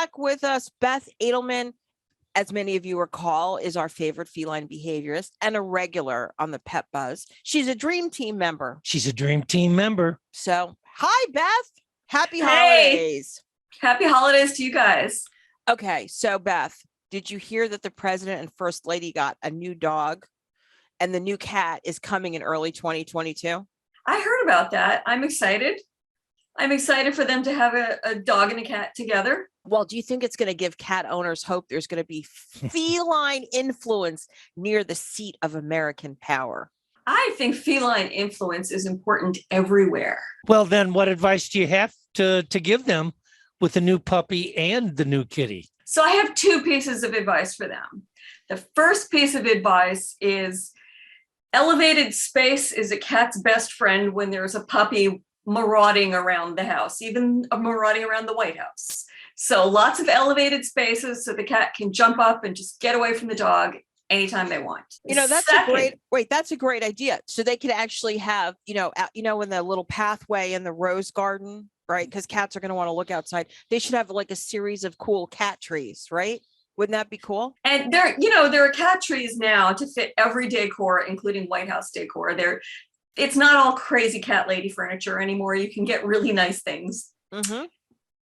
back with us. Beth Adelman, as many of you recall, is our favorite feline behaviorist and a regular on the Pet Buzz. She's a dream team member. So, hi, Beth. Happy holidays. Happy holidays to you guys. Okay, so Beth, did you hear that the president and first lady got a new dog and the new cat is coming in early 2022? I heard about that. I'm excited. I'm excited for them to have a dog and a cat together. Well, do you think it's going to give cat owners hope there's going to be feline influence near the seat of American power? I think feline influence is important everywhere. Well, then what advice do you have to give them with the new puppy and the new kitty? So I have two pieces of advice for them. The first piece of advice is elevated space is a cat's best friend when there's a puppy marauding around the house, even marauding around the White House. So lots of elevated spaces so the cat can jump up and just get away from the dog anytime they want. That's a great idea. So they could actually have, in the little pathway in the rose garden, right? Because cats are going to want to look outside. They should have like a series of cool cat trees, right? Wouldn't that be cool? And there are cat trees now to fit every decor, including White House decor. It's not all crazy cat lady furniture anymore. You can get really nice things. Mm-hmm.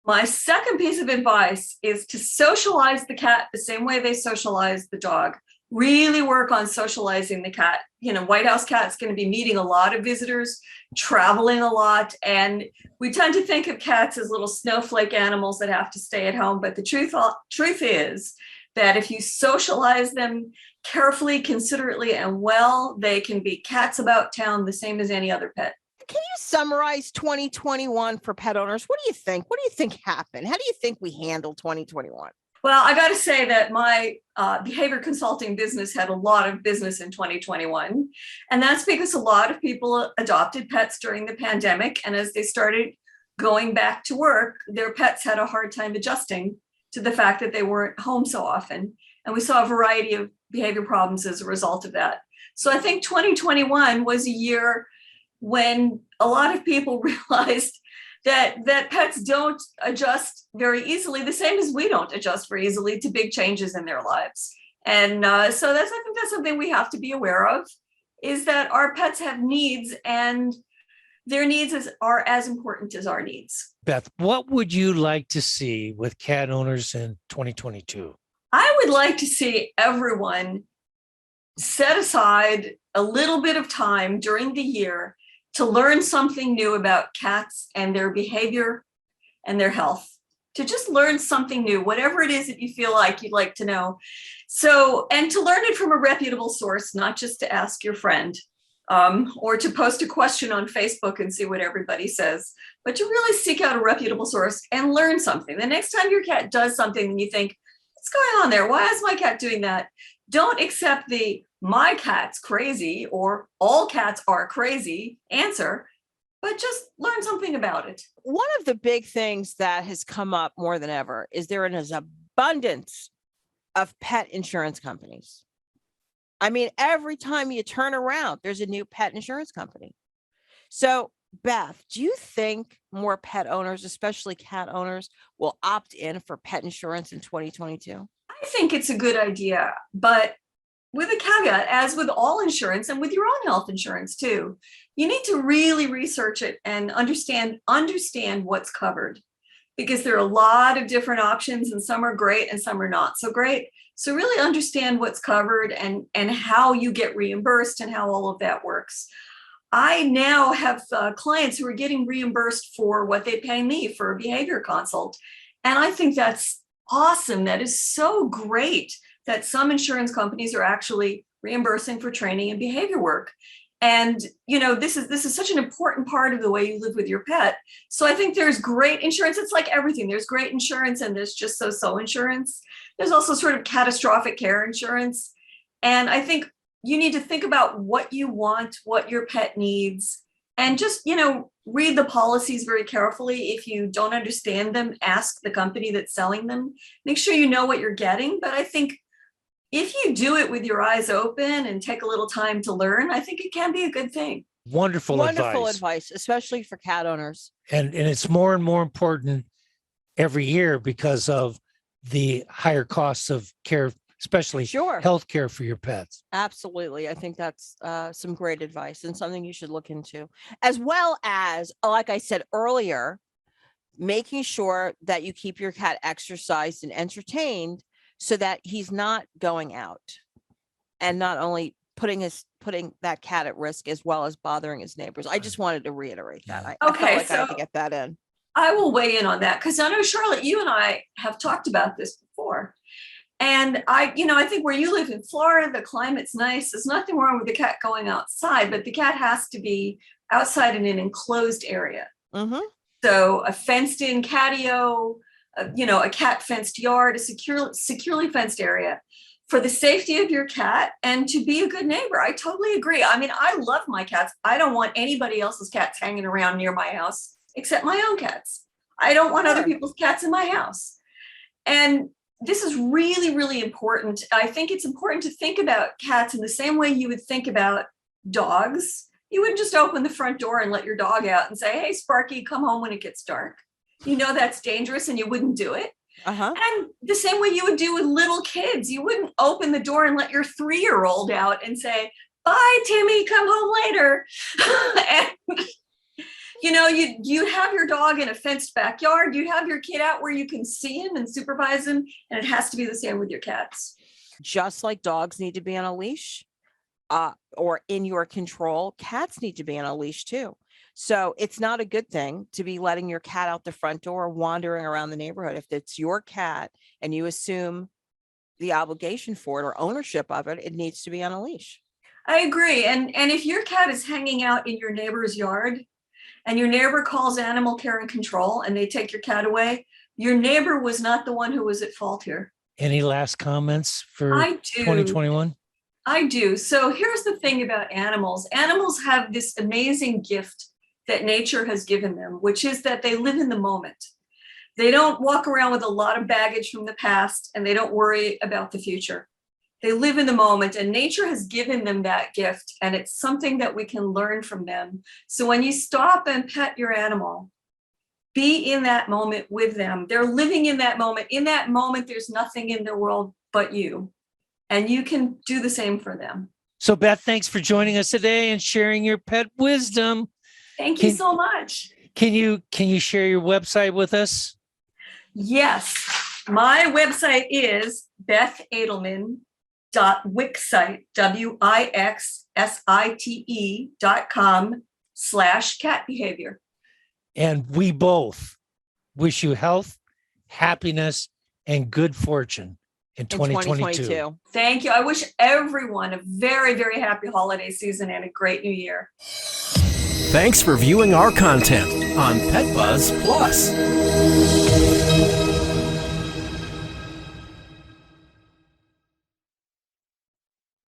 My second piece of advice is to socialize the cat the same way they socialize the dog. Really work on socializing the cat. White House cat's going to be meeting a lot of visitors, traveling a lot. And we tend to think of cats as little snowflake animals that have to stay at home. But the truth is that if you socialize them carefully, considerately, and well, they can be cats about town the same as any other pet. Can you summarize 2021 for pet owners? What do you think? What do you think happened? How do you think we handled 2021? Well, I got to say that my behavior consulting business had a lot of business in 2021. And that's because a lot of people adopted pets during the pandemic. And as they started going back to work, their pets had a hard time adjusting to the fact that they weren't home so often. And we saw a variety of behavior problems as a result of that. So I think 2021 was a year when a lot of people realized that pets don't adjust very easily, the same as we don't adjust very easily to big changes in their lives. And I think that's something we have to be aware of, is that our pets have needs and their needs are as important as our needs. Beth, what would you like to see with cat owners in 2022? I would like to see everyone set aside a little bit of time during the year to learn something new about cats and their behavior and their health, to just learn something new, whatever it is that you feel like you'd like to know. So, and to learn it from a reputable source, not just to ask your friend or to post a question on Facebook and see what everybody says, but to really seek out a reputable source and learn something. The next time your cat does something and you think, what's going on there? Why is my cat doing that? Don't accept the "my cat's crazy" or "all cats are crazy" answer, but just learn something about it. One of the big things that has come up more than ever is there is an abundance of pet insurance companies. I mean, every time you turn around, there's a new pet insurance company. So, Beth, do you think more pet owners, especially cat owners, will opt in for pet insurance in 2022? I think it's a good idea, but with a caveat, as with all insurance and with your own health insurance too, you need to really research it and understand what's covered, because there are a lot of different options and some are great and some are not so great. So really understand what's covered and how you get reimbursed and how all of that works. I now have clients who are getting reimbursed for what they pay me for a behavior consult. And I think that's awesome. That is so great that some insurance companies are actually reimbursing for training and behavior work. And, this is such an important part of the way you live with your pet. So I think there's great insurance. It's like everything. There's great insurance and there's just so insurance. There's also sort of catastrophic care insurance. And I think you need to think about what you want, what your pet needs, and just, read the policies very carefully. If you don't understand them, ask the company that's selling them. Make sure you know what you're getting. But I think if you do it with your eyes open and take a little time to learn, I think it can be a good thing. Wonderful advice, especially for cat owners. And it's more and more important every year because of the higher costs of care, especially Sure. healthcare for your pets. Absolutely. I think that's some great advice and something you should look into, as well as, like I said earlier, making sure that you keep your cat exercised and entertained so that he's not going out and not only putting that cat at risk as well as bothering his neighbors. I just wanted to reiterate that. I felt Okay, like I had to so- get that in. I will weigh in on that because I know, Charlotte, you and I have talked about this before. And I think where you live in Florida, the climate's nice. There's nothing wrong with the cat going outside, but the cat has to be outside in an enclosed area. Mm-hmm. So a fenced in catio, a cat fenced yard, a securely fenced area for the safety of your cat and to be a good neighbor. I totally agree. I mean, I love my cats. I don't want anybody else's cats hanging around near my house except my own cats. I don't want other people's cats in my house. And this is really, really important. I think it's important to think about cats in the same way you would think about dogs. You wouldn't just open the front door and let your dog out and say, hey, Sparky, come home when it gets dark. You know that's dangerous and you wouldn't do it. Uh-huh. And the same way you would do with little kids. You wouldn't open the door and let your 3-year-old out and say, bye, Timmy, come home later. And you have your dog in a fenced backyard. You have your kid out where you can see him and supervise him. And it has to be the same with your cats. Just like dogs need to be on a leash or in your control, cats need to be on a leash too. So it's not a good thing to be letting your cat out the front door, wandering around the neighborhood. If it's your cat and you assume the obligation for it or ownership of it, it needs to be on a leash. I agree. And if your cat is hanging out in your neighbor's yard and your neighbor calls animal care and control and they take your cat away, your neighbor was not the one who was at fault here. Any last comments for I do. 2021? I do. So here's the thing about animals. Animals have this amazing gift that nature has given them, which is that they live in the moment. They don't walk around with a lot of baggage from the past and they don't worry about the future. They live in the moment and nature has given them that gift and it's something that we can learn from them. So when you stop and pet your animal, be in that moment with them. They're living in that moment. In that moment, there's nothing in their world but you. And you can do the same for them. So Beth, thanks for joining us today and sharing your pet wisdom. Thank you so much. Can you share your website with us? Yes. My website is bethadelman.wixsite, WIXSITE.com/cat behavior. And we both wish you health, happiness, and good fortune in 2022. Thank you. I wish everyone a very, very happy holiday season and a great new year. Thanks for viewing our content on Pet Buzz Plus.